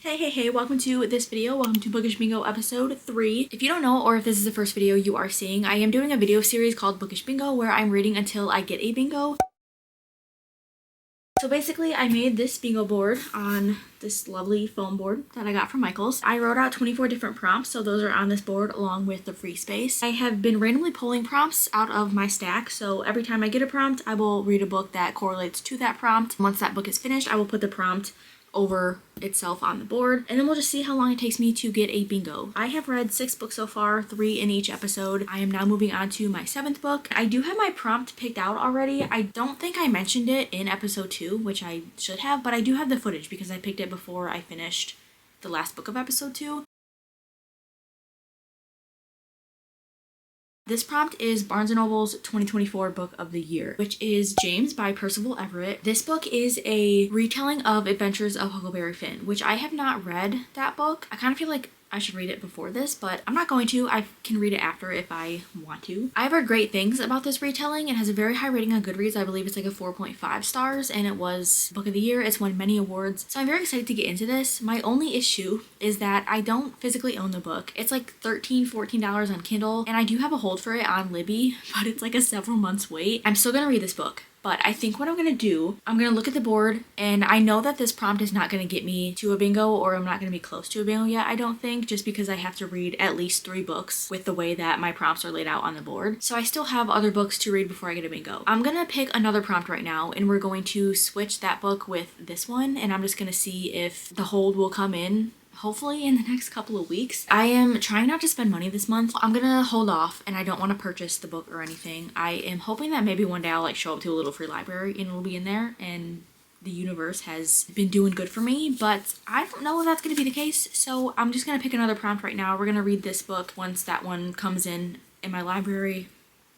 Hey, welcome to this video. Welcome to Bookish Bingo episode 3. If you don't know, or if this is the first video you are seeing, I am doing a video series called Bookish Bingo where I'm reading until I get a bingo. So basically, I made this bingo board on this lovely foam board that I got from Michael's. I wrote out 24 different prompts, so those are on this board along with the free space. I have been randomly pulling prompts out of my stack, so every time I get a prompt, I will read a book that correlates to that prompt. Once that book is finished, I will put the prompt over itself on the board, and then we'll just see how long it takes me to get a bingo. I have read 6 books so far, 3 in each episode. I am now moving on to my 7th book. I do have my prompt picked out already. I don't think I mentioned it in episode 2, which I should have, but I do have the footage because I picked it before I finished the last book of episode 2. This prompt is Barnes & Noble's 2024 Book of the Year, which is James by Percival Everett. This book is a retelling of Adventures of Huckleberry Finn, which I have not read that book. I kind of feel like I should read it before this, but I'm not going to. I can read it after if I want to. I've heard great things about this retelling. It has a very high rating on Goodreads. I believe it's like a 4.5 stars, and it was Book of the Year. It's won many awards, so I'm very excited to get into this. My only issue is that I don't physically own the book. It's like $13, $14 on Kindle, and I do have a hold for it on Libby, but it's like a several months wait. I'm still gonna read this book. But I think what I'm going to do, I'm going to look at the board, and I know that this prompt is not going to get me to a bingo, or I'm not going to be close to a bingo yet, I don't think, just because I have to read at least 3 books with the way that my prompts are laid out on the board. So I still have other books to read before I get a bingo. I'm going to pick another prompt right now, and we're going to switch that book with this one, and I'm just going to see if the hold will come in hopefully in the next couple of weeks. I am trying not to spend money this month. I'm gonna hold off, and I don't want to purchase the book or anything. I am hoping that maybe one day I'll like show up to a little free library and it'll be in there, and the universe has been doing good for me, but I don't know if that's gonna be the case, so I'm just gonna pick another prompt right now. We're gonna read this book. Once that one comes in my library,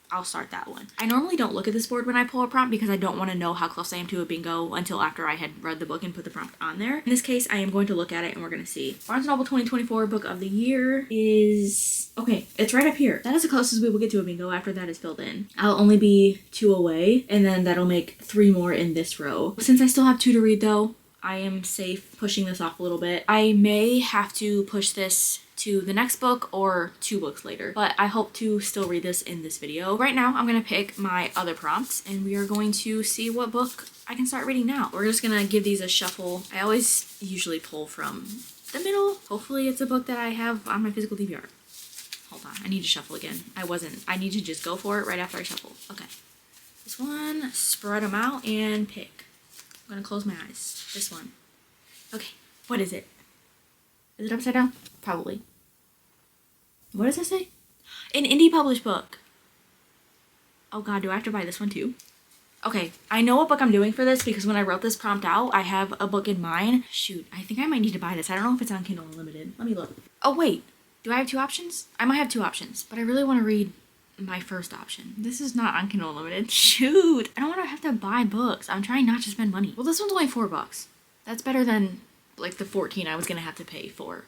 I'll start that one. I normally don't look at this board when I pull a prompt because I don't want to know how close I am to a bingo until after I had read the book and put the prompt on there. In this case, I am going to look at it and we're going to see. Barnes & Noble 2024 Book of the Year is... okay, it's right up here. That is the closest we will get to a bingo after that is filled in. I'll only be 2 away, and then that'll make 3 more in this row. Since I still have 2 to read though, I am safe pushing this off a little bit. I may have to push this to the next book or 2 books later, but I hope to still read this in this video. Right now, I'm gonna pick my other prompts, and we are going to see what book I can start reading now. We're just gonna give these a shuffle. I always usually pull from the middle. Hopefully it's a book that I have on my physical DVR. Hold on, I need to shuffle again. I need to just go for it right after I shuffle. Okay. This one, spread them out and pick. I'm gonna close my eyes. This one. Okay, what is it? Is it upside down? Probably. What does it say? An indie published book. Oh god, do I have to buy this one too? Okay, I know what book I'm doing for this because when I wrote this prompt out, I have a book in mind. Shoot, I think I might need to buy this. I don't know if it's on Kindle Unlimited. Let me look. Oh wait, do I have 2 options? I might have 2 options, but I really want to read my first option. This is not on Kindle Unlimited. Shoot, I don't want to have to buy books. I'm trying not to spend money. Well, this one's only $4. That's better than like the 14 I was gonna have to pay for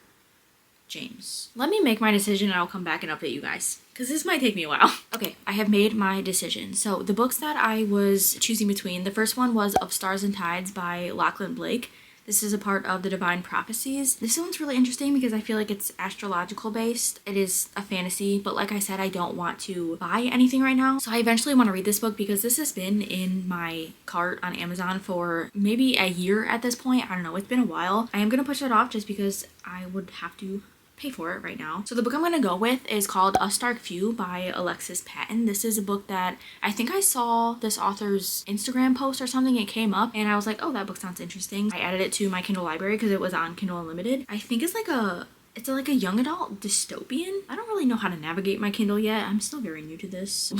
James. Let me make my decision and I'll come back and update you guys, because this might take me a while. Okay, I have made my decision. So the books that I was choosing between, the first one was Of Stars and Tides by Lachlan Blake. This is a part of the Divine Prophecies. This one's really interesting because I feel like it's astrological based. It is a fantasy, but like I said, I don't want to buy anything right now. So I eventually want to read this book because this has been in my cart on Amazon for maybe a year at this point. I don't know, it's been a while. I am going to push it off just because I would have to pay for it right now. So the book I'm going to go with is called A Stark View by Alexis Patton. This is a book that I think I saw this author's Instagram post or something. It came up and I was like, oh, that book sounds interesting. I added it to my Kindle library because it was on Kindle Unlimited. I think it's like a young adult dystopian. I don't really know how to navigate my Kindle yet. I'm still very new to this.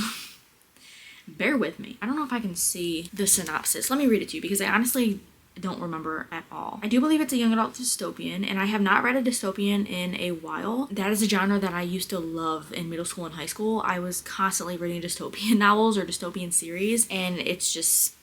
Bear with me. I don't know if I can see the synopsis. Let me read it to you because I honestly don't remember at all. I do believe it's a young adult dystopian, and I have not read a dystopian in a while. That is a genre that I used to love in middle school and high school. I was constantly reading dystopian novels or dystopian series, and it's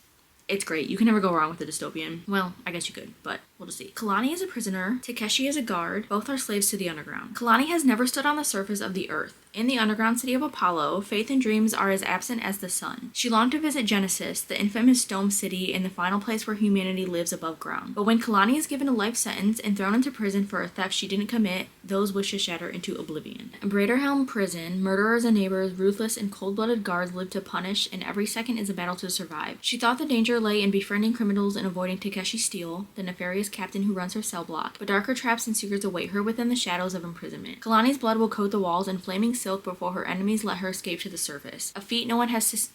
great. You can never go wrong with a dystopian. Well, I guess you could, but we'll just see. Kalani is a prisoner. Takeshi is a guard. Both are slaves to the underground. Kalani has never stood on the surface of the earth. In the underground city of Apollo, faith and dreams are as absent as the sun. She longed to visit Genesis, the infamous dome city and the final place where humanity lives above ground. But when Kalani is given a life sentence and thrown into prison for a theft she didn't commit, those wishes shatter into oblivion. In Braderhelm Prison, murderers and neighbors, ruthless and cold-blooded guards live to punish, and every second is a battle to survive. She thought the danger lay in befriending criminals and avoiding Takeshi Steele, the nefarious captain who runs her cell block, but darker traps and secrets await her within the shadows of imprisonment. Kalani's blood will coat the walls in flaming silk before her enemies let her escape to the surface. A feat no one has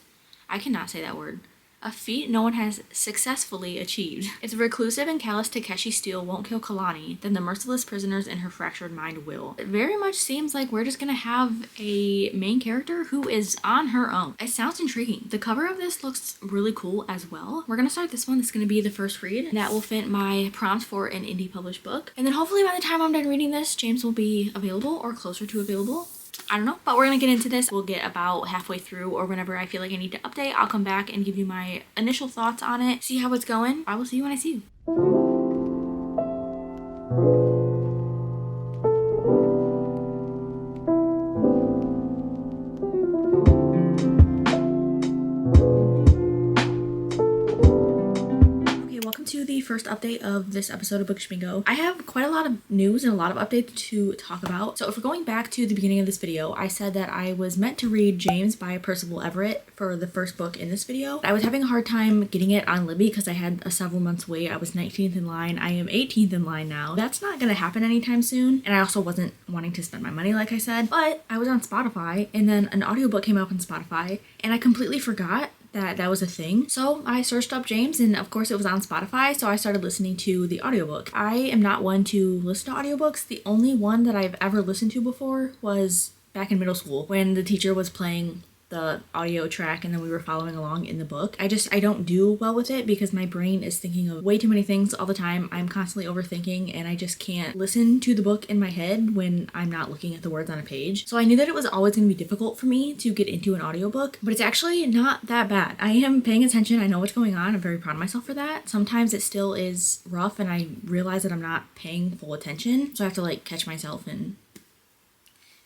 I cannot say that word. A feat no one has successfully achieved. If the reclusive and callous Takeshi Steele won't kill Kalani, then the merciless prisoners in her fractured mind will. It very much seems like we're just gonna have a main character who is on her own. It sounds intriguing. The cover of this looks really cool as well. We're gonna start this one. It's gonna be the first read. That will fit my prompt for an indie published book. And then hopefully by the time I'm done reading this, James will be available or closer to available. I don't know, but we're gonna get into this. We'll get about halfway through, or whenever I feel like I need to update, I'll come back and give you my initial thoughts on it, see how it's going. I will see you when I see you. To the first update of this episode of Bookish Bingo. I have quite a lot of news and a lot of updates to talk about. So if we're going back to the beginning of this video, I said that I was meant to read James by Percival Everett for the first book in this video. I was having a hard time getting it on Libby because I had a several months wait. I was 19th in line. I am 18th in line now. That's not gonna happen anytime soon. And I also wasn't wanting to spend my money like I said, but I was on Spotify and then an audiobook came up on Spotify and I completely forgot that was a thing. So I searched up James and of course it was on Spotify, so I started listening to the audiobook. I am not one to listen to audiobooks. The only one that I've ever listened to before was back in middle school when the teacher was playing the audio track and then we were following along in the book. I don't do well with it because my brain is thinking of way too many things all the time. I'm constantly overthinking and I just can't listen to the book in my head when I'm not looking at the words on a page. So I knew that it was always going to be difficult for me to get into an audiobook, but it's actually not that bad. I am paying attention. I know what's going on. I'm very proud of myself for that. Sometimes it still is rough and I realize that I'm not paying full attention. So I have to like catch myself and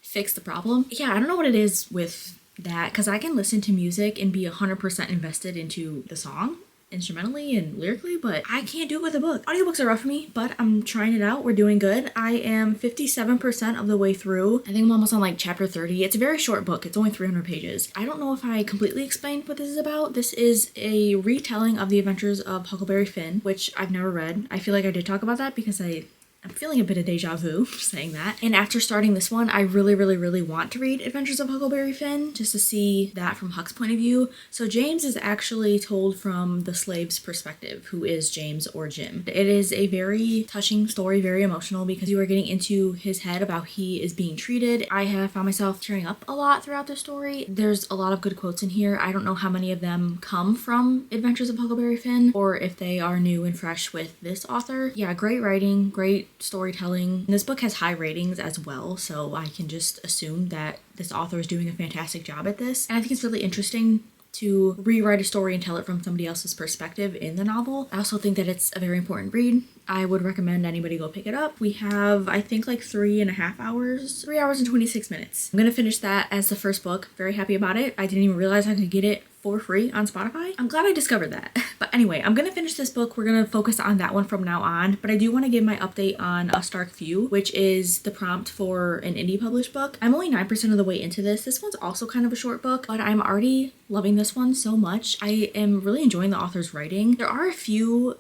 fix the problem. Yeah, I don't know what it is with that because I can listen to music and be 100% invested into the song instrumentally and lyrically, but I can't do it with a book. Audiobooks are rough for me, but I'm trying it out. We're doing good. I am 57% of the way through. I think I'm almost on like chapter 30. It's a very short book. It's only 300 pages. I don't know if I completely explained what this is about. This is a retelling of the adventures of Huckleberry Finn, which I've never read. I feel like I did talk about that because I'm feeling a bit of deja vu saying that. And after starting this one, I really want to read Adventures of Huckleberry Finn just to see that from Huck's point of view. So James is actually told from the slave's perspective, who is James or Jim. It is a very touching story, very emotional because you are getting into his head about how he is being treated. I have found myself tearing up a lot throughout the story. There's a lot of good quotes in here. I don't know how many of them come from Adventures of Huckleberry Finn or if they are new and fresh with this author. Yeah, great writing, great storytelling. This book has high ratings as well, so I can just assume that this author is doing a fantastic job at this. And I think it's really interesting to rewrite a story and tell it from somebody else's perspective in the novel. I also think that it's a very important read. I would recommend anybody go pick it up. We have, I think, like 3.5 hours, 3 hours and 26 minutes. I'm gonna finish that as the first book. Very happy about it. I didn't even realize I could get it for free on Spotify. I'm glad I discovered that. But anyway, I'm gonna finish this book. We're gonna focus on that one from now on, but I do want to give my update on A Stark View, which is the prompt for an indie published book. I'm only 9% of the way into this. This one's also kind of a short book, but I'm already loving this one so much. I am really enjoying the author's writing. There are a few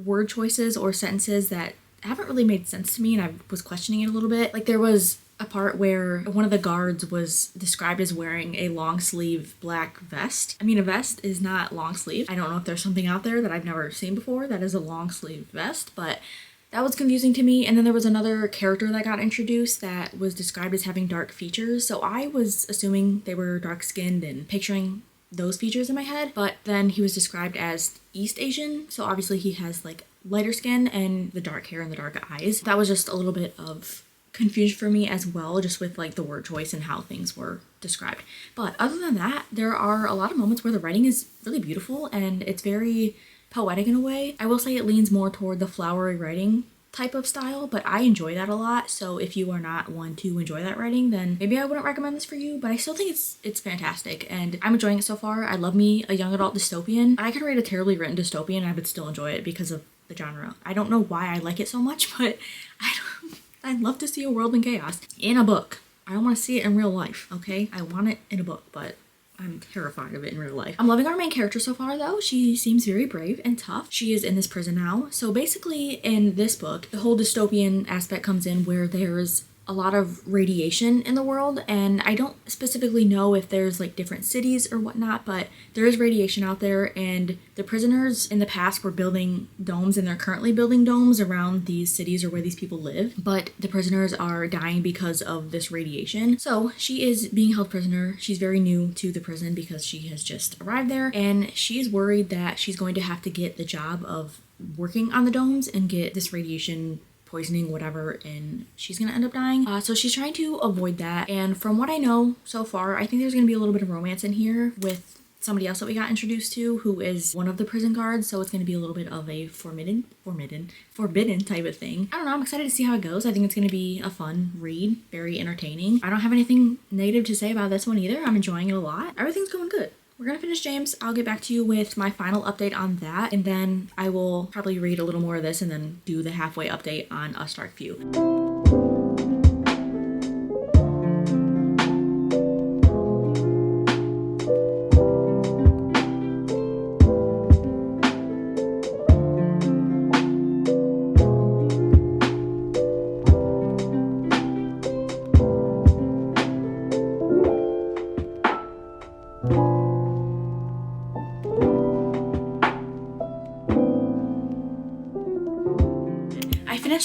word choices or sentences that haven't really made sense to me and I was questioning it a little bit. Like there was a part where one of the guards was described as wearing a long sleeve black vest. I mean, a vest is not long sleeve. I don't know if there's something out there that I've never seen before that is a long sleeve vest, but that was confusing to me. And then there was another character that got introduced that was described as having dark features. So I was assuming they were dark skinned and picturing those features in my head, but then he was described as East Asian, so obviously he has like lighter skin and the dark hair and the dark eyes. That was just a little bit of confusion for me as well, just with like the word choice and how things were described. But other than that, there are a lot of moments where the writing is really beautiful and it's very poetic in a way. I will say it leans more toward the flowery writing type of style, but I enjoy that a lot. So if you are not one to enjoy that writing, then maybe I wouldn't recommend this for you, but I still think it's fantastic and I'm enjoying it so far. I love me a young adult dystopian. I could read a terribly written dystopian and I would still enjoy it because of the genre. I don't know why I like it so much, but I'd love to see a world in chaos in a book. I don't want to see it in real life, okay? I want it in a book, but I'm terrified of it in real life. I'm loving our main character so far though. She seems very brave and tough. She is in this prison now. So basically in this book, the whole dystopian aspect comes in where there's a lot of radiation in the world, and I don't specifically know if there's like different cities or whatnot, but there is radiation out there, and the prisoners in the past were building domes, and they're currently building domes around these cities or where these people live, but the prisoners are dying because of this radiation. So she is being held prisoner. She's very new to the prison because she has just arrived there, and she's worried that she's going to have to get the job of working on the domes and get this radiation poisoning, whatever, and she's gonna end up dying. So she's trying to avoid that, and from what I know so far, I think there's gonna be a little bit of romance in here with somebody else that we got introduced to who is one of the prison guards, so it's gonna be a little bit of a forbidden type of thing. I don't know, I'm excited to see how it goes. I think it's gonna be a fun read, very entertaining. I don't have anything negative to say about this one either. I'm enjoying it a lot. Everything's going good. We're gonna finish James. I'll get back to you with my final update on that, and then I will probably read a little more of this and then do the halfway update on A Stark View.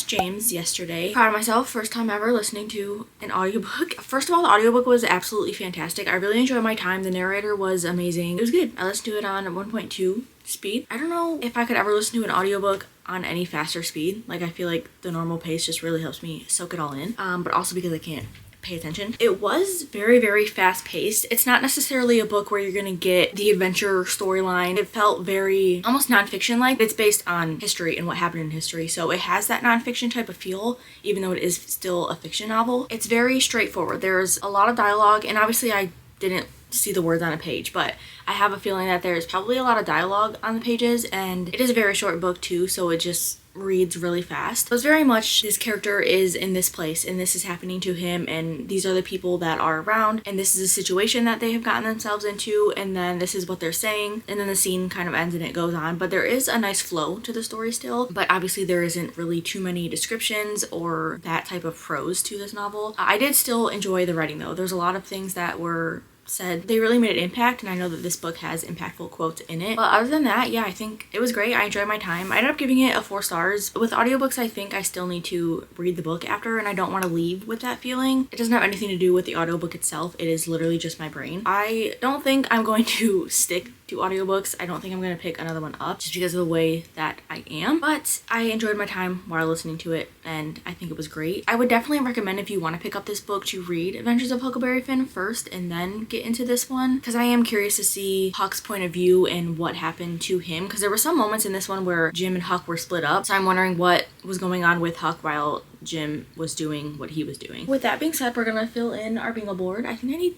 James yesterday. Proud of myself, first time ever listening to an audiobook. First of all, the audiobook was absolutely fantastic. I really enjoyed my time. The narrator was amazing. It was good. I listened to it on 1.2 speed. I don't know if I could ever listen to an audiobook on any faster speed. Like, I feel like the normal pace just really helps me soak it all in, but also because I can't pay attention. It was very, very fast paced. It's not necessarily a book where you're gonna get the adventure storyline. It felt very almost nonfiction like. It's based on history and what happened in history, so it has that nonfiction type of feel even though it is still a fiction novel. It's very straightforward. There's a lot of dialogue, and obviously I didn't see the words on a page, but I have a feeling that there's probably a lot of dialogue on the pages, and it is a very short book too, so it just reads really fast. So it's very much this character is in this place and this is happening to him, and these are the people that are around, and this is a situation that they have gotten themselves into, and then this is what they're saying, and then the scene kind of ends and it goes on. But there is a nice flow to the story still, but obviously there isn't really too many descriptions or that type of prose to this novel. I did still enjoy the writing though. There's a lot of things that were said. They really made an impact, and I know that this book has impactful quotes in it. But other than that, yeah, I think it was great. I enjoyed my time. I ended up giving it a 4 stars. With audiobooks, I think I still need to read the book after, and I don't want to leave with that feeling. It doesn't have anything to do with the audiobook itself. It is literally just my brain. I don't think I'm going to stick to audiobooks. I don't think I'm going to pick another one up just because of the way that I am, but I enjoyed my time while listening to it, and I think it was great. I would definitely recommend, if you want to pick up this book, to read Adventures of Huckleberry Finn first and then get into this one, because I am curious to see Huck's point of view and what happened to him, because there were some moments in this one where Jim and Huck were split up, so I'm wondering what was going on with Huck while Jim was doing what he was doing. With that being said, we're gonna fill in our bingo board. I think I need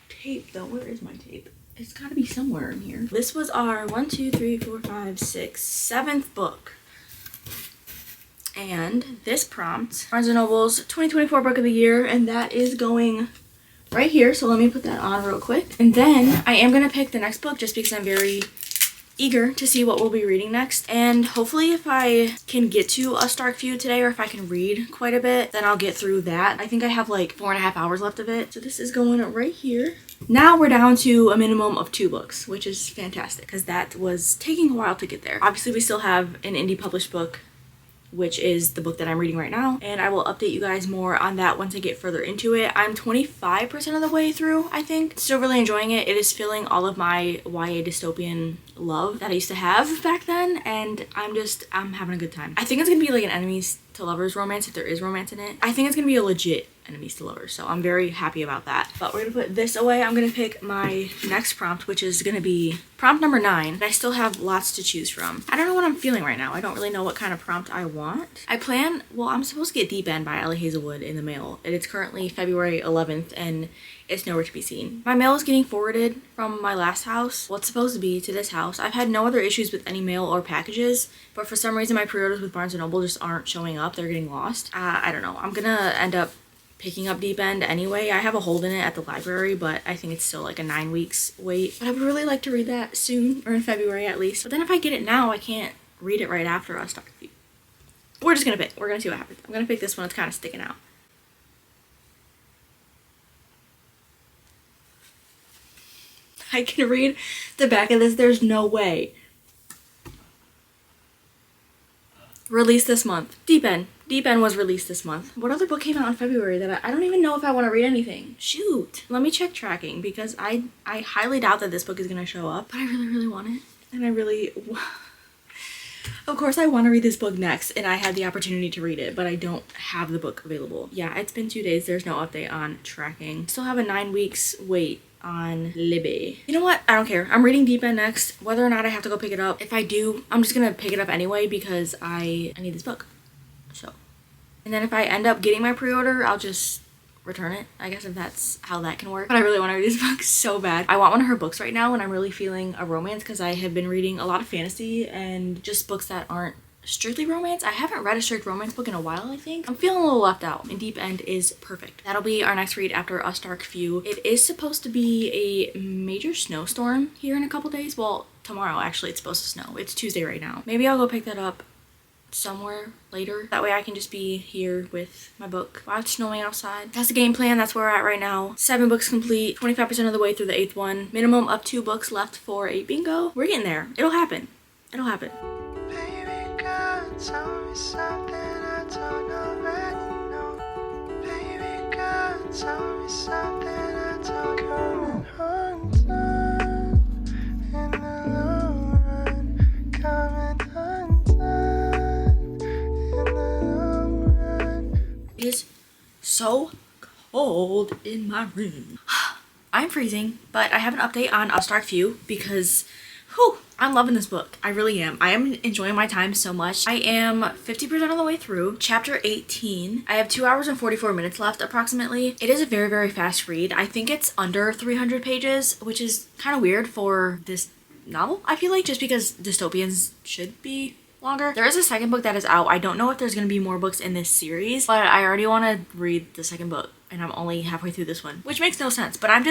tape though. Where is my tape? It's gotta be somewhere in here. This was our 1, 2, 3, 4, 5, 6, 7th book. And this prompt, Barnes & Noble's 2024 book of the year, and that is going right here. So let me put that on real quick. And then I am gonna pick the next book just because I'm very eager to see what we'll be reading next, and hopefully if I can get to A Stark View today, or if I can read quite a bit, then I'll get through that. I think I have like 4.5 hours left of it, so this is going right here. Now we're down to a minimum of 2 books, which is fantastic because that was taking a while to get there. Obviously we still have an indie published book, which is the book that I'm reading right now, and I will update you guys more on that once I get further into it. I'm 25% of the way through, I think. Still really enjoying it. It is filling all of my YA dystopian love that I used to have back then, and I'm having a good time. I think it's gonna be like an enemies to lovers romance if there is romance in it. I think it's gonna be a legit enemies to lovers, so I'm very happy about that. But we're gonna put this away. I'm gonna pick my next prompt, which is gonna be prompt number 9. And I still have lots to choose from. I don't know what I'm feeling right now. I don't really know what kind of prompt I want. I'm supposed to get Deep End by Ellie Hazelwood in the mail, and it's currently February 11th, and it's nowhere to be seen. My mail is getting forwarded from my last house, what's supposed to be, to this house. I've had no other issues with any mail or packages, but for some reason my pre-orders with Barnes & Noble just aren't showing up. They're getting lost. I don't know. I'm gonna end up picking up Deep End anyway. I have a hold in it at the library, but I think it's still like a 9 weeks wait. But I would really like to read that soon, or in February at least. But then if I get it now, I can't read it right after A Star Few. We're just gonna pick. We're gonna see what happens. I'm gonna pick this one. It's kind of sticking out. I can read the back of this. There's no way. Released this month. Deep End. Deep End was released this month. What other book came out in February that I don't even know if I want to read anything? Shoot. Let me check tracking, because I highly doubt that this book is going to show up, but I really, really want it. And I really... Of course, I want to read this book next, and I had the opportunity to read it, but I don't have the book available. Yeah, it's been 2 days. There's no update on tracking. Still have a 9 weeks wait on Libby. You know what? I don't care. I'm reading Deep End next. Whether or not I have to go pick it up. If I do, I'm just gonna pick it up anyway because I need this book. So. And then if I end up getting my pre-order, I'll just return it. I guess if that's how that can work. But I really want to read this book so bad. I want one of her books right now when I'm really feeling a romance, because I have been reading a lot of fantasy and just books that aren't strictly romance. I haven't read a strict romance book in a while, I think. I'm feeling a little left out, and Deep End is perfect. That'll be our next read after A Stark Few. It is supposed to be a major snowstorm here in a couple days. Well, tomorrow actually it's supposed to snow. It's Tuesday right now. Maybe I'll go pick that up somewhere later. That way I can just be here with my book while it's snowing outside. That's the game plan. That's where we're at right now. 7 books complete, 25% of the way through the 8th one. Minimum of 2 books left for a bingo. We're getting there. It'll happen. It'll happen. Tell me something I don't already know. Baby girl, tell me something I don't know. Undone in the long run. Coming undone in the long run. It is so cold in my room. I'm freezing, but I have an update on A Stark Few because whew, I'm loving this book. I really am. I am enjoying my time so much. I am 50% of the way through chapter 18. I have 2 hours and 44 minutes left approximately. It is a very, very fast read. I think it's under 300 pages, which is kind of weird for this novel, I feel like, just because dystopians should be longer. There is a second book that is out. I don't know if there's going to be more books in this series, but I already want to read the second book. And I'm only halfway through this one, which makes no sense, but I'm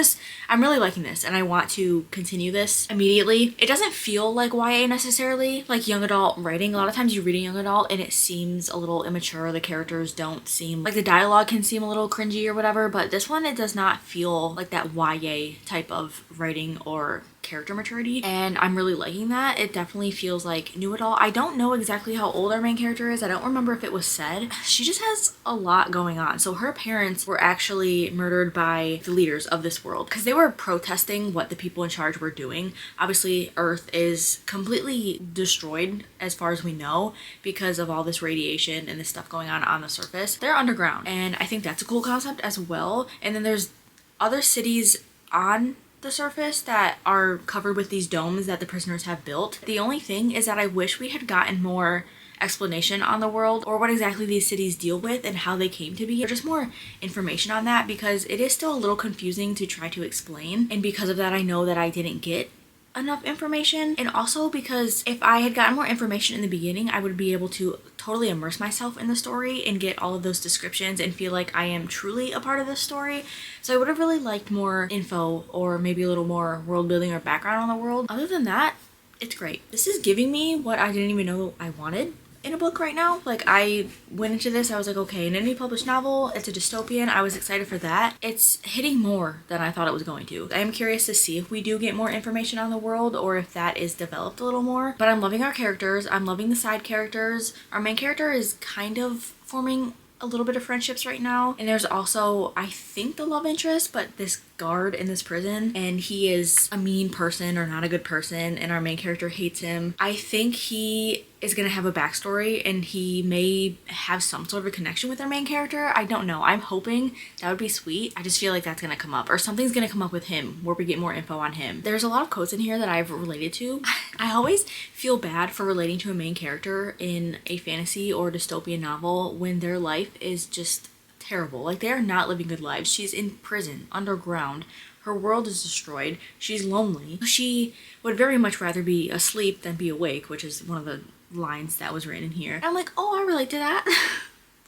really liking this and I want to continue this immediately. It doesn't feel like YA necessarily, like young adult writing. A lot of times you read a young adult and it seems a little immature. The characters don't seem, like the dialogue can seem a little cringy or whatever, but this one, it does not feel like that YA type of writing or character maturity, and I'm really liking that. It definitely feels like new adult. I don't know exactly how old our main character is. I don't remember if it was said. She just has a lot going on. So her parents were actually murdered by the leaders of this world because they were protesting what the people in charge were doing. Obviously, Earth is completely destroyed as far as we know because of all this radiation and this stuff going on the surface. They're underground, and I think that's a cool concept as well. And then there's other cities on the surface that are covered with these domes that the prisoners have built. The only thing is that I wish we had gotten more explanation on the world or what exactly these cities deal with and how they came to be, or just more information on that, because it is still a little confusing to try to explain. And because of that, I know that I didn't get enough information, and also because if I had gotten more information in the beginning, I would be able to totally immerse myself in the story and get all of those descriptions and feel like I am truly a part of the story. So I would have really liked more info or maybe a little more world building or background on the world. Other than that, it's great. This is giving me what I didn't even know I wanted in a book right now. Like, I went into this, I was like, okay, an indie published novel, it's a dystopian, I was excited for that. It's hitting more than I thought it was going to. I am curious to see if we do get more information on the world or if that is developed a little more. But I'm loving our characters, I'm loving the side characters. Our main character is kind of forming a little bit of friendships right now, and there's also, I think, the love interest, but this guard in this prison, and he is a mean person or not a good person, and our main character hates him. I think he is gonna have a backstory, and he may have some sort of a connection with our main character. I don't know. I'm hoping that would be sweet. I just feel like that's gonna come up, or something's gonna come up with him where we get more info on him. There's a lot of quotes in here that I've related to. I always feel bad for relating to a main character in a fantasy or dystopian novel when their life is just terrible. Like, they are not living good lives. She's in prison, underground. Her world is destroyed. She's lonely. She would very much rather be asleep than be awake, which is one of the lines that was written in here. And I'm like, oh, I relate to that.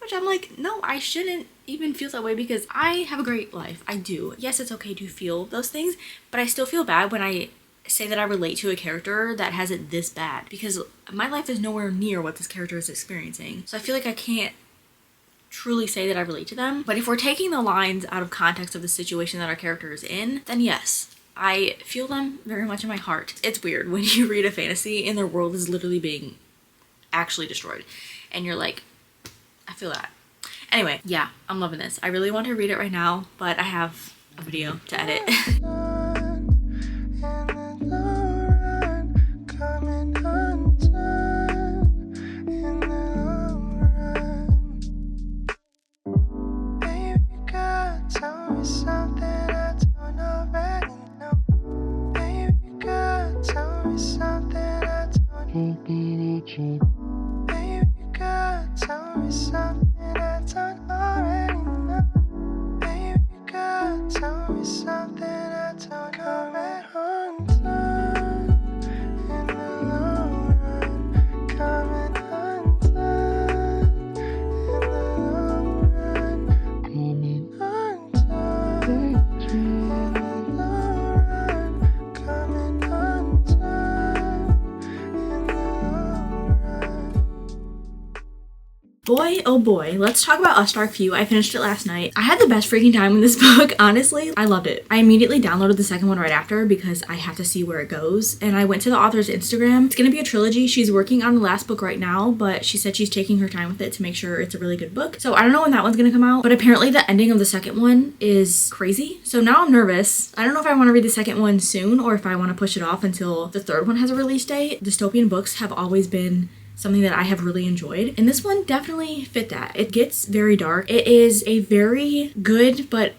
Which I'm like, no, I shouldn't even feel that way because I have a great life. I do. Yes, it's okay to feel those things, but I still feel bad when I say that I relate to a character that has it this bad, because my life is nowhere near what this character is experiencing. So I feel like I can't truly say that I relate to them. But if we're taking the lines out of context of the situation that our character is in, then yes, I feel them very much in my heart. It's weird when you read a fantasy and their world is literally being actually destroyed, and you're like, I feel that. Anyway, yeah, I'm loving this. I really want to read it right now, but I have a video to edit. Boy, oh boy, let's talk about A Dark Few. I finished it last night. I had the best freaking time in this book, honestly. I loved it. I immediately downloaded the second one right after because I have to see where it goes. And I went to the author's Instagram. It's gonna be a trilogy. She's working on the last book right now, but she said she's taking her time with it to make sure it's a really good book. So I don't know when that one's gonna come out, but apparently the ending of the second one is crazy. So now I'm nervous. I don't know if I wanna read the second one soon or if I wanna push it off until the third one has a release date. Dystopian books have always been something that I have really enjoyed, and this one definitely fit that. It gets very dark. It is a very good but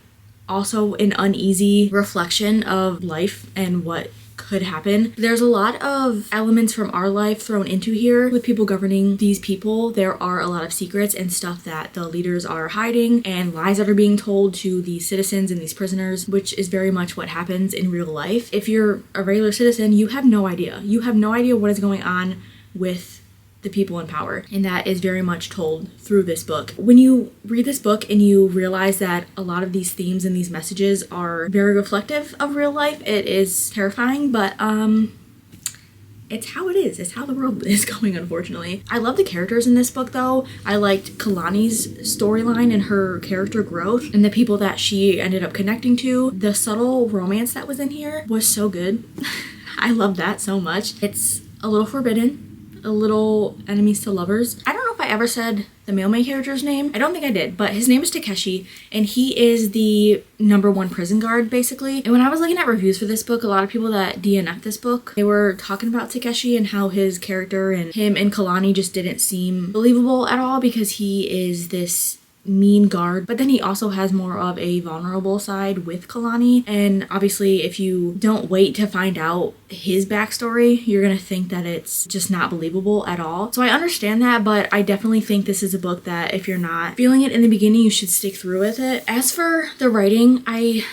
also an uneasy reflection of life and what could happen. There's a lot of elements from our life thrown into here with people governing these people. There are a lot of secrets and stuff that the leaders are hiding and lies that are being told to these citizens and these prisoners, which is very much what happens in real life. If you're a regular citizen, you have no idea. You have no idea what is going on with the people in power, and that is very much told through this book. When you read this book and you realize that a lot of these themes and these messages are very reflective of real life, it is terrifying, but it's how it is. It's how the world is going, unfortunately. I love the characters in this book, though. I liked Kalani's storyline and her character growth and the people that she ended up connecting to. The subtle romance that was in here was so good. I love that so much. It's a little forbidden, a little enemies to lovers. I don't know if I ever said the male main character's name. I don't think I did, but his name is Takeshi, and he is the #1 prison guard, basically. And when I was looking at reviews for this book, a lot of people that DNF'd this book, they were talking about Takeshi and how his character and him and Kalani just didn't seem believable at all because he is this mean guard, but then he also has more of a vulnerable side with Kalani, and obviously if you don't wait to find out his backstory, you're gonna think that it's just not believable at all. So I understand that, but I definitely think this is a book that if you're not feeling it in the beginning, you should stick through with it. As for the writing,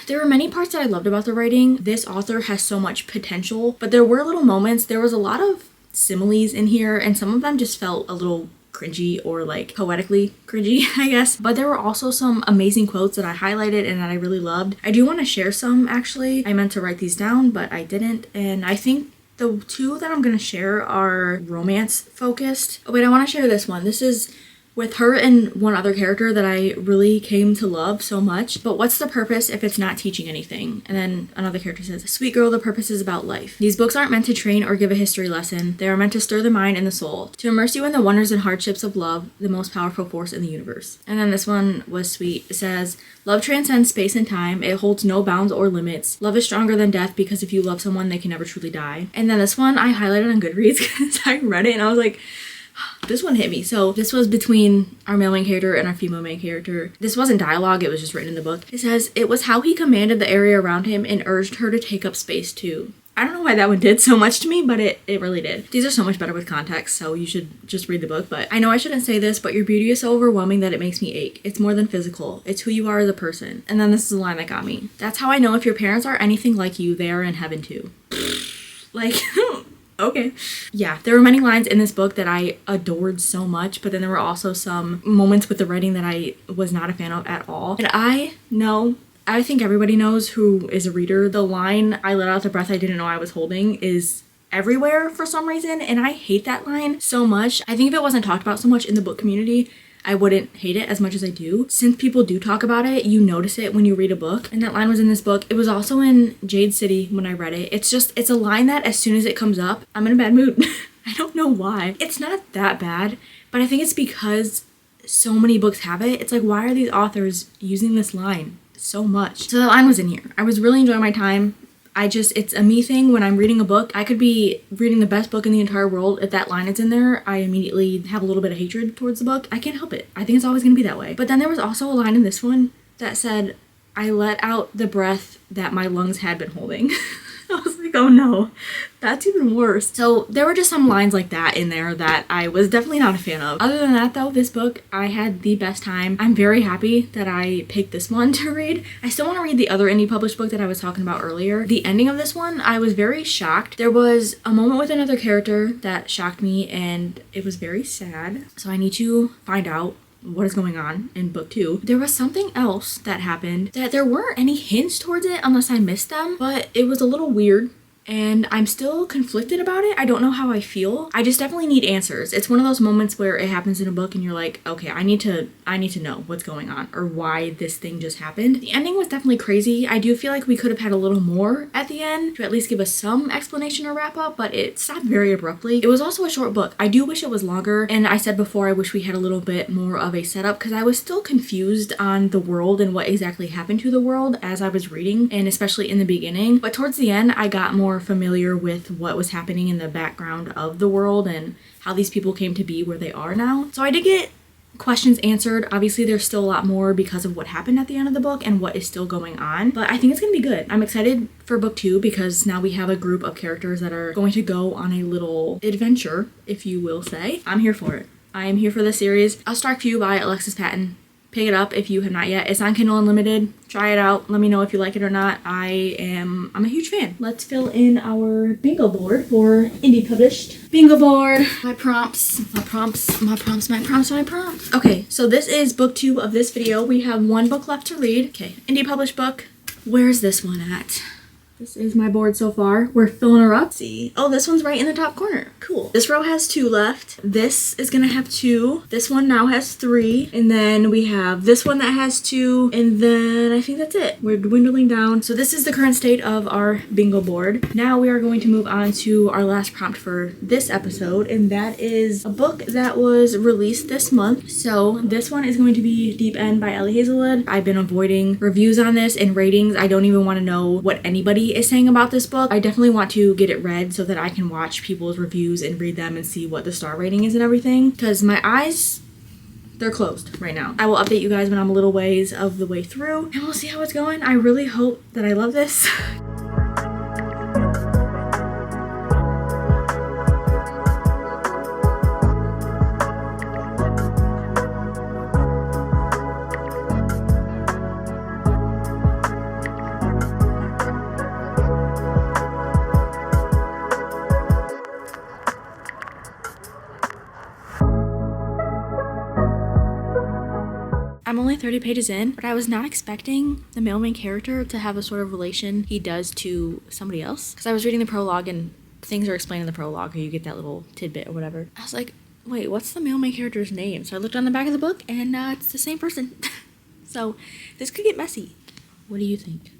there were many parts that I loved about the writing. This author has so much potential, but there were little moments, there was a lot of similes in here, and some of them just felt a little cringy or like poetically cringy, I guess. But there were also some amazing quotes that I highlighted and that I really loved. I do want to share some, actually. I meant to write these down, but I didn't. And I think the two that I'm going to share are romance focused. Oh wait, I want to share this one. This is with her and one other character that I really came to love so much. But what's the purpose if it's not teaching anything? And then another character says, sweet girl, the purpose is about life. These books aren't meant to train or give a history lesson. They are meant to stir the mind and the soul, to immerse you in the wonders and hardships of love, the most powerful force in the universe. And then this one was sweet. It says, love transcends space and time. It holds no bounds or limits. Love is stronger than death because if you love someone, they can never truly die. And then this one I highlighted on Goodreads because I read it and I was like, this one hit me. So this was between our male main character and our female main character. This wasn't dialogue, it was just written in the book. It says, it was how he commanded the area around him and urged her to take up space too. I don't know why that one did so much to me, but it really did. These are so much better with context, so you should just read the book. But I know I shouldn't say this, but your beauty is so overwhelming that it makes me ache. It's more than physical. It's who you are as a person. And then this is the line that got me. That's how I know if your parents are anything like you, they are in heaven too. Like... okay. Yeah, there were many lines in this book that I adored so much, but then there were also some moments with the writing that I was not a fan of at all. And I think everybody knows who is a reader. The line, I let out the breath I didn't know I was holding, is everywhere for some reason, and I hate that line so much. I think if it wasn't talked about so much in the book community, I wouldn't hate it as much as I do. Since people do talk about it, you notice it when you read a book. And that line was in this book. It was also in Jade City when I read it. It's a line that as soon as it comes up, I'm in a bad mood. I don't know why. It's not that bad, but I think it's because so many books have it. It's like, why are these authors using this line so much? So that line was in here. I was really enjoying my time. It's a me thing. When I'm reading a book, I could be reading the best book in the entire world. If that line is in there, I immediately have a little bit of hatred towards the book. I can't help it. I think it's always going to be that way. But then there was also a line in this one that said, I let out the breath that my lungs had been holding. I was like, oh no, that's even worse. So there were just some lines like that in there that I was definitely not a fan of. Other than that though, this book, I had the best time. I'm very happy that I picked this one to read. I still want to read the other indie published book that I was talking about earlier. The ending of this one, I was very shocked. There was a moment with another character that shocked me and it was very sad. So I need to find out what is going on in book 2. There was something else that happened that there weren't any hints towards it unless I missed them, but it was a little weird. And I'm still conflicted about it. I don't know how I feel. I just definitely need answers. It's one of those moments where it happens in a book and you're like, okay, I need to know what's going on or why this thing just happened. The ending was definitely crazy. I do feel like we could have had a little more at the end to at least give us some explanation or wrap up, but it stopped very abruptly. It was also a short book. I do wish it was longer. And I said before, I wish we had a little bit more of a setup because I was still confused on the world and what exactly happened to the world as I was reading, and especially in the beginning. But towards the end, I got more familiar with what was happening in the background of the world and how these people came to be where they are now. So I did get questions answered. Obviously there's still a lot more because of what happened at the end of the book and what is still going on, but I think it's gonna be good. I'm excited for book 2 because now we have a group of characters that are going to go on a little adventure, if you will say. I'm here for it. I am here for this series. A Stark View by Alexis Patton. Pick it up if you have not yet. It's on Kindle Unlimited. Try it out. Let me know if you like it or not. I'm a huge fan. Let's fill in our bingo board for indie published. Bingo board. My prompts. Okay, so this is book 2 of this video. We have one book left to read. Okay, indie published book. Where's this one at? This is my board so far. We're filling her up. Let's see. Oh, this one's right in the top corner. Cool. This row has 2 left. This is gonna have 2. This one now has 3. And then we have this one that has 2. And then I think that's it. We're dwindling down. So this is the current state of our bingo board. Now we are going to move on to our last prompt for this episode. And that is a book that was released this month. So this one is going to be Deep End by Ellie Hazelwood. I've been avoiding reviews on this and ratings. I don't even want to know what anybody is saying about this book. I definitely want to get it read so that I can watch people's reviews and read them and see what the star rating is and everything, because my eyes, they're closed right now. I will update you guys when I'm a little ways of the way through and we'll see how it's going. I really hope that I love this. I'm only 30 pages in, but I was not expecting the male main character to have a sort of relation he does to somebody else. Because I was reading the prologue and things are explained in the prologue, or you get that little tidbit or whatever. I was like, Wait, what's the male main character's name? So I looked on the back of the book and it's the same person. So this could get messy. What do you think?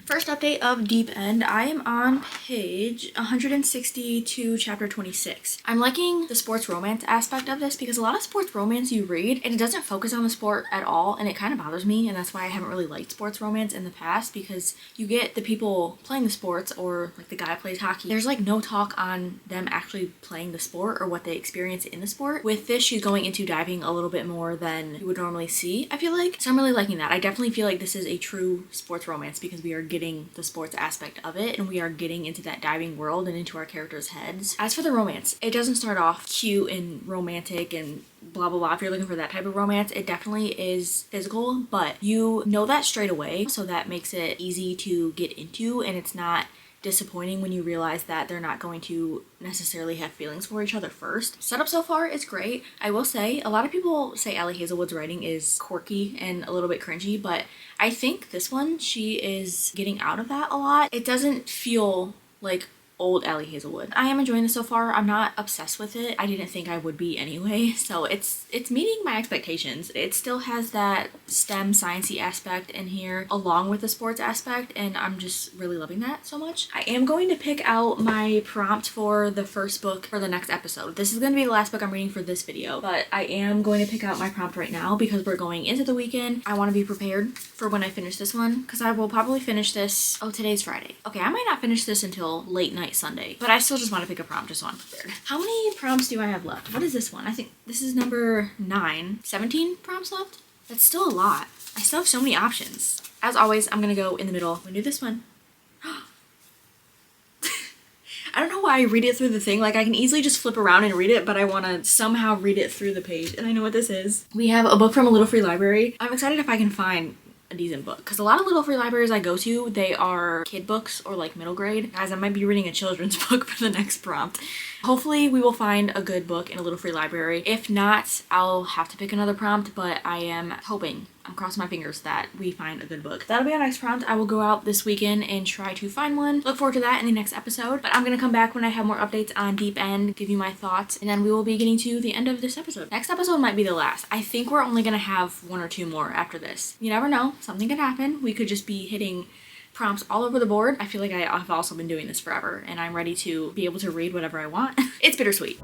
First update of Deep End. I am on page 160 to chapter 26. I'm liking the sports romance aspect of this because a lot of sports romance you read and it doesn't focus on the sport at all, and it kind of bothers me, and that's why I haven't really liked sports romance in the past, because you get the people playing the sports, or like the guy plays hockey. There's like no talk on them actually playing the sport or what they experience in the sport. With this, she's going into diving a little bit more than you would normally see, I feel like. So I'm really liking that. I definitely feel like this is a true sports romance because we are getting the sports aspect of it and we are getting into that diving world and into our characters' heads. As for the romance, it doesn't start off cute and romantic and blah blah blah. If you're looking for that type of romance, it definitely is physical, but you know that straight away, so that makes it easy to get into, and it's not disappointing when you realize that they're not going to necessarily have feelings for each other first. Setup so far is great. I will say, a lot of people say Allie Hazelwood's writing is quirky and a little bit cringy, but I think this one, she is getting out of that a lot. It doesn't feel like old Allie Hazelwood. I am enjoying this so far. I'm not obsessed with it. I didn't think I would be anyway, so it's meeting my expectations. It still has that STEM sciencey aspect in here along with the sports aspect, and I'm just really loving that so much. I am going to pick out my prompt for the first book for the next episode. This is going to be the last book I'm reading for this video, but I am going to pick out my prompt right now because we're going into the weekend. I want to be prepared for when I finish this one, because I will probably finish this. Oh, today's Friday. Okay, I might not finish this until late night Sunday, but I still just want to pick a prompt just so I'm prepared. How many prompts do I have left? What is this one? I think this is number 9. 17 prompts left? That's still a lot. I still have so many options. As always, I'm gonna go in the middle. I'm gonna do this one. I don't know why I read it through the thing. Like, I can easily just flip around and read it, but I want to somehow read it through the page, and I know what this is. We have a book from a Little Free Library. I'm excited if I can find a decent book, because a lot of little free libraries I go to, they are kid books or like middle grade. Guys, I might be reading a children's book for the next prompt. Hopefully we will find a good book in a little free library. If not, I'll have to pick another prompt, but I am hoping, I'm crossing my fingers that we find a good book. That'll be our next prompt. I will go out this weekend and try to find one. Look forward to that in the next episode, but I'm gonna come back when I have more updates on Deep End, give you my thoughts, and then we will be getting to the end of this episode. Next episode might be the last. I think we're only gonna have 1 or 2 more after this. You never know, something could happen. We could just be hitting prompts all over the board. I feel like I've also been doing this forever, and I'm ready to be able to read whatever I want. It's bittersweet.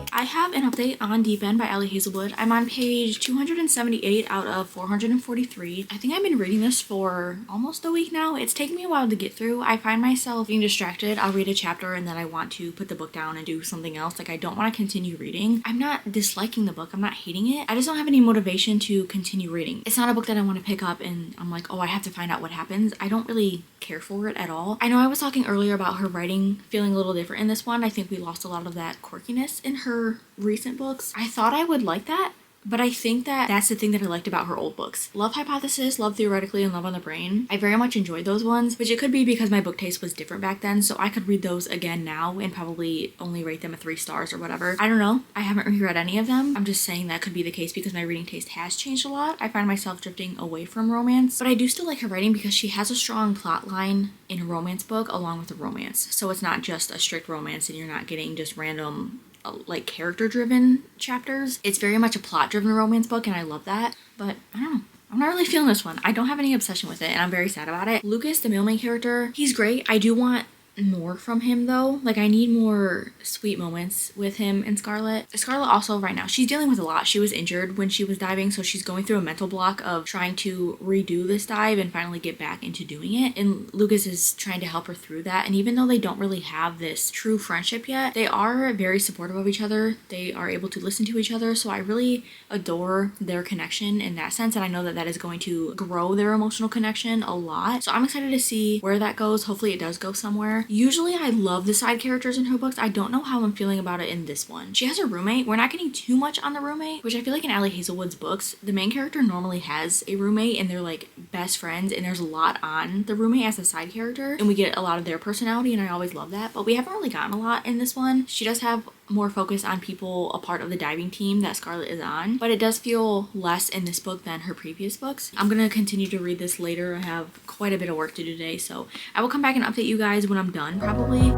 I have an update on Deep End by Allie Hazelwood. I'm on page 278 out of 443. I think I've been reading this for almost a week now. It's taken me a while to get through. I find myself being distracted. I'll read a chapter and then I want to put the book down and do something else. Like, I don't want to continue reading. I'm not disliking the book. I'm not hating it. I just don't have any motivation to continue reading. It's not a book that I want to pick up and I'm like, oh, I have to find out what happens. I don't really care for it at all. I know I was talking earlier about her writing feeling a little different in this one. I think we lost a lot of that quirkiness in her recent books. I thought I would like that, but I think that that's the thing that I liked about her old books. Love Hypothesis, Love Theoretically, and Love on the Brain. I very much enjoyed those ones, which it could be because my book taste was different back then, so I could read those again now and probably only rate them a 3 stars or whatever. I don't know. I haven't reread any of them. I'm just saying that could be the case because my reading taste has changed a lot. I find myself drifting away from romance, but I do still like her writing because she has a strong plot line in a romance book along with a romance. So it's not just a strict romance and you're not getting just random like character driven chapters. It's very much a plot driven romance book and I love that, but I don't know. I'm not really feeling this one. I don't have any obsession with it and I'm very sad about it. Lucas, the male main character, he's great. I do want more from him though. Like, I need more sweet moments with him and Scarlett. Scarlett also right now, she's dealing with a lot. She was injured when she was diving, so she's going through a mental block of trying to redo this dive and finally get back into doing it. And Lucas is trying to help her through that. And even though they don't really have this true friendship yet, they are very supportive of each other. They are able to listen to each other. So I really adore their connection in that sense. And I know that that is going to grow their emotional connection a lot. So I'm excited to see where that goes. Hopefully it does go somewhere. Usually I love the side characters in her books. I don't know how I'm feeling about it in this one. She has a roommate. We're not getting too much on the roommate, which I feel like in Allie Hazelwood's books, the main character normally has a roommate and they're like best friends and there's a lot on the roommate as a side character and we get a lot of their personality and I always love that, but we haven't really gotten a lot in this one. She does have more focus on people a part of the diving team that Scarlett is on, but it does feel less in this book than her previous books. I'm gonna continue to read this later. I have quite a bit of work to do today, so I will come back and update you guys when I'm done, probably.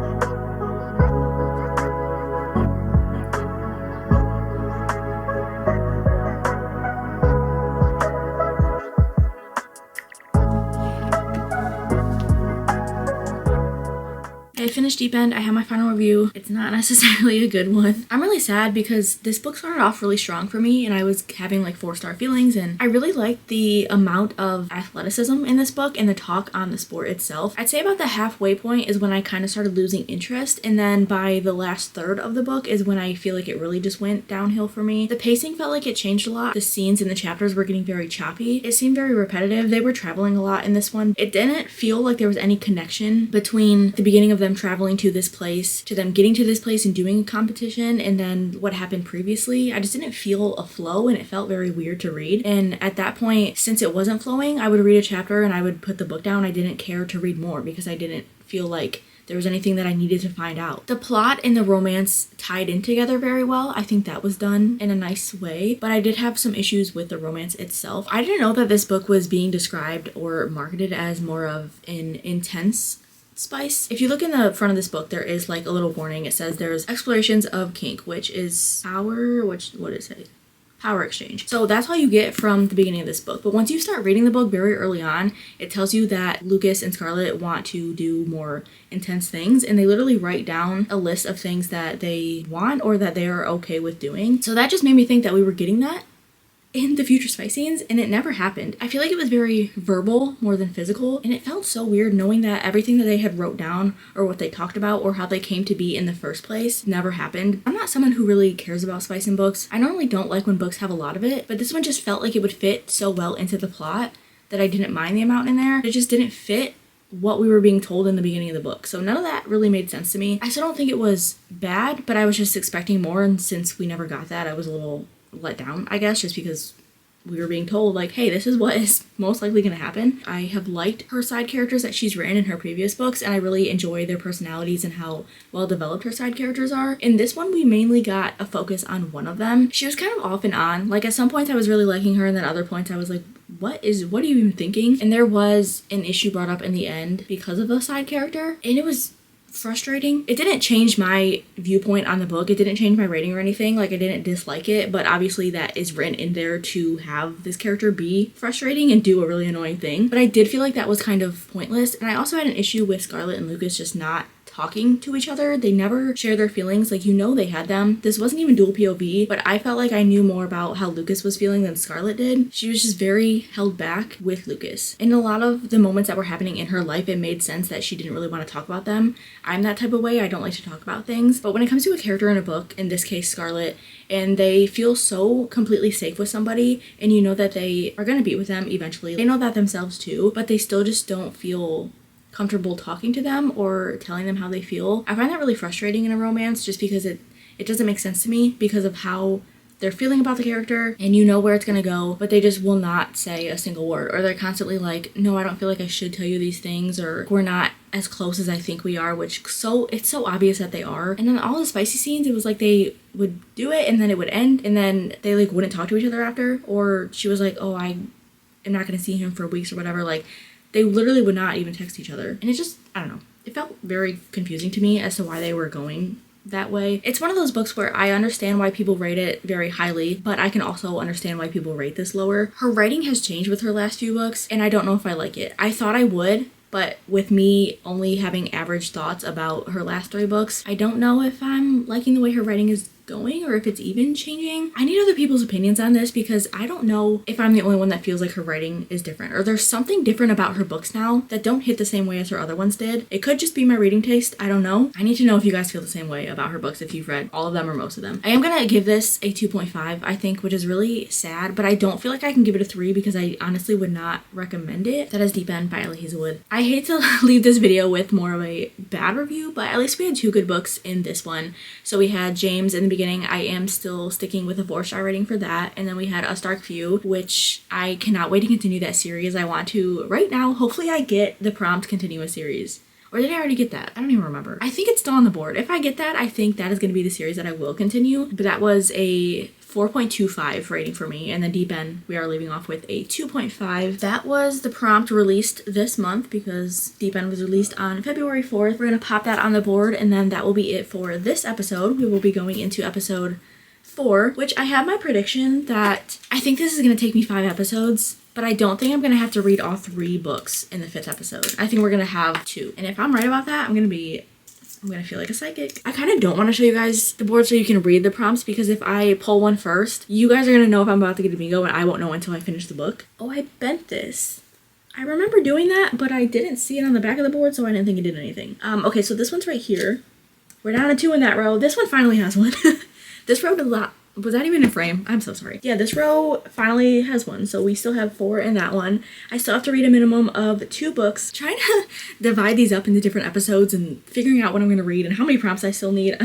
I finished Deep End. I have my final review. It's not necessarily a good one. I'm really sad because this book started off really strong for me and I was having like 4-star feelings, and I really liked the amount of athleticism in this book and the talk on the sport itself. I'd say about the halfway point is when I kind of started losing interest, and then by the last third of the book is when I feel like it really just went downhill for me. The pacing felt like it changed a lot. The scenes in the chapters were getting very choppy. It seemed very repetitive. They were traveling a lot in this one. It didn't feel like there was any connection between the beginning of them traveling to this place, to them getting to this place and doing a competition, and then what happened previously. I just didn't feel a flow and it felt very weird to read. And at that point, since it wasn't flowing, I would read a chapter and I would put the book down. I didn't care to read more because I didn't feel like there was anything that I needed to find out. The plot and the romance tied in together very well. I think that was done in a nice way, but I did have some issues with the romance itself. I didn't know that this book was being described or marketed as more of an intense spice. If you look in the front of this book, there is like a little warning. It says there's explorations of kink, which is power, what is it? Power exchange. So that's all you get from the beginning of this book. But once you start reading the book very early on, it tells you that Lucas and Scarlett want to do more intense things, and they literally write down a list of things that they want or that they are okay with doing. So that just made me think that we were getting that in the future spice scenes, and it never happened. I feel like it was very verbal more than physical, and it felt so weird knowing that everything that they had wrote down or what they talked about or how they came to be in the first place never happened. I'm not someone who really cares about spice in books. I normally don't like when books have a lot of it, but this one just felt like it would fit so well into the plot that I didn't mind the amount in there. It just didn't fit what we were being told in the beginning of the book. So none of that really made sense to me. I still don't think it was bad, but I was just expecting more, and since we never got that, I was a little let down, I guess, just because we were being told like, hey, this is what is most likely going to happen. I have liked her side characters that she's written in her previous books, and I really enjoy their personalities and how well developed her side characters are. In this one, we mainly got a focus on one of them. She was kind of off and on. Like at some points I was really liking her, and then other points I was like, what are you even thinking? And there was an issue brought up in the end because of a side character, and it was frustrating. It didn't change my viewpoint on the book. It didn't change my rating or anything. Like I didn't dislike it, but obviously that is written in there to have this character be frustrating and do a really annoying thing. But I did feel like that was kind of pointless. And I also had an issue with Scarlett and Lucas just not talking to each other. They never share their feelings. Like, you know, they had them. This wasn't even dual POV, but I felt like I knew more about how Lucas was feeling than Scarlett did. She was just very held back with Lucas. In a lot of the moments that were happening in her life, it made sense that she didn't really want to talk about them. I'm that type of way. I don't like to talk about things. But when it comes to a character in a book, in this case Scarlett, and they feel so completely safe with somebody, and you know that they are going to be with them eventually. They know that themselves too, but they still just don't feel comfortable talking to them or telling them how they feel. I find that really frustrating in a romance, just because it doesn't make sense to me because of how they're feeling about the character, and you know where it's gonna go, but they just will not say a single word, or they're constantly like, no, I don't feel like I should tell you these things, or we're not as close as I think we are, which it's so obvious that they are. And then all the spicy scenes, it was like they would do it and then it would end, and then they like wouldn't talk to each other after, or she was like, oh, I am not gonna see him for weeks or whatever. Like, they literally would not even text each other. And it just, I don't know. It felt very confusing to me as to why they were going that way. It's one of those books where I understand why people rate it very highly, but I can also understand why people rate this lower. Her writing has changed with her last few books, and I don't know if I like it. I thought I would, but with me only having average thoughts about her last 3 books, I don't know if I'm liking the way her writing is going or if it's even changing. I need other people's opinions on this, because I don't know if I'm the only one that feels like her writing is different, or there's something different about her books now that don't hit the same way as her other ones did. It could just be my reading taste. I don't know. I need to know if you guys feel the same way about her books, if you've read all of them or most of them. I am gonna give this a 2.5, I think, which is really sad, but I don't feel like I can give it a 3 because I honestly would not recommend it. That is Deep End by Ellie Hazelwood. I hate to leave this video with more of a bad review, but at least we had 2 good books in this one. So we had James in the beginning. I am still sticking with a 4-star rating for that. And then we had Us Dark Few, which I cannot wait to continue that series. I want to right now. Hopefully I get the prompt continue a series Or did I already get that? I don't even remember. I think it's still on the board. If I get that, I think that is going to be the series that I will continue. But that was a 4.25 rating for me. And then Deep End, we are leaving off with a 2.5. That was the prompt released this month because Deep End was released on February 4th. We're going to pop that on the board, and then that will be it for this episode. We will be going into episode 4, which I have my prediction that I think this is going to take me 5 episodes. But I don't think I'm going to have to read all 3 books in the 5th episode. I think we're going to have 2. And if I'm right about that, I'm going to feel like a psychic. I kind of don't want to show you guys the board so you can read the prompts, because if I pull one first, you guys are going to know if I'm about to get a bingo, and I won't know until I finish the book. Oh, I bent this. I remember doing that, but I didn't see it on the back of the board, so I didn't think it did anything. Okay, so this one's right here. We're down to 2 in that row. This one finally has one. This row did a lot. Was that even a frame? I'm so sorry. Yeah, this row finally has one, so we still have 4 in that one. I still have to read a minimum of 2 books. Trying to divide these up into different episodes and figuring out what I'm going to read and how many prompts I still need.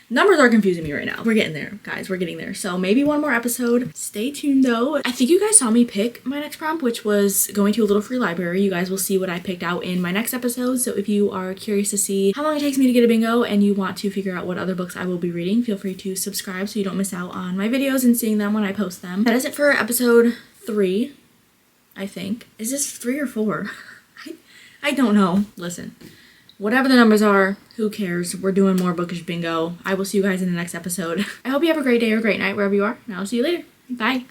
Numbers are confusing me right now. We're getting there, guys. We're getting there. So maybe one more episode. Stay tuned, though. I think you guys saw me pick my next prompt, which was going to a little free library. You guys will see what I picked out in my next episode. So if you are curious to see how long it takes me to get a bingo and you want to figure out what other books I will be reading, feel free to subscribe so you don't miss out on my videos and seeing them when I post them. That is it for episode 3, I think. Is this 3 or 4? I don't know. Listen. Whatever the numbers are, who cares? We're doing more bookish bingo. I will see you guys in the next episode. I hope you have a great day or a great night wherever you are, and I'll see you later. Bye.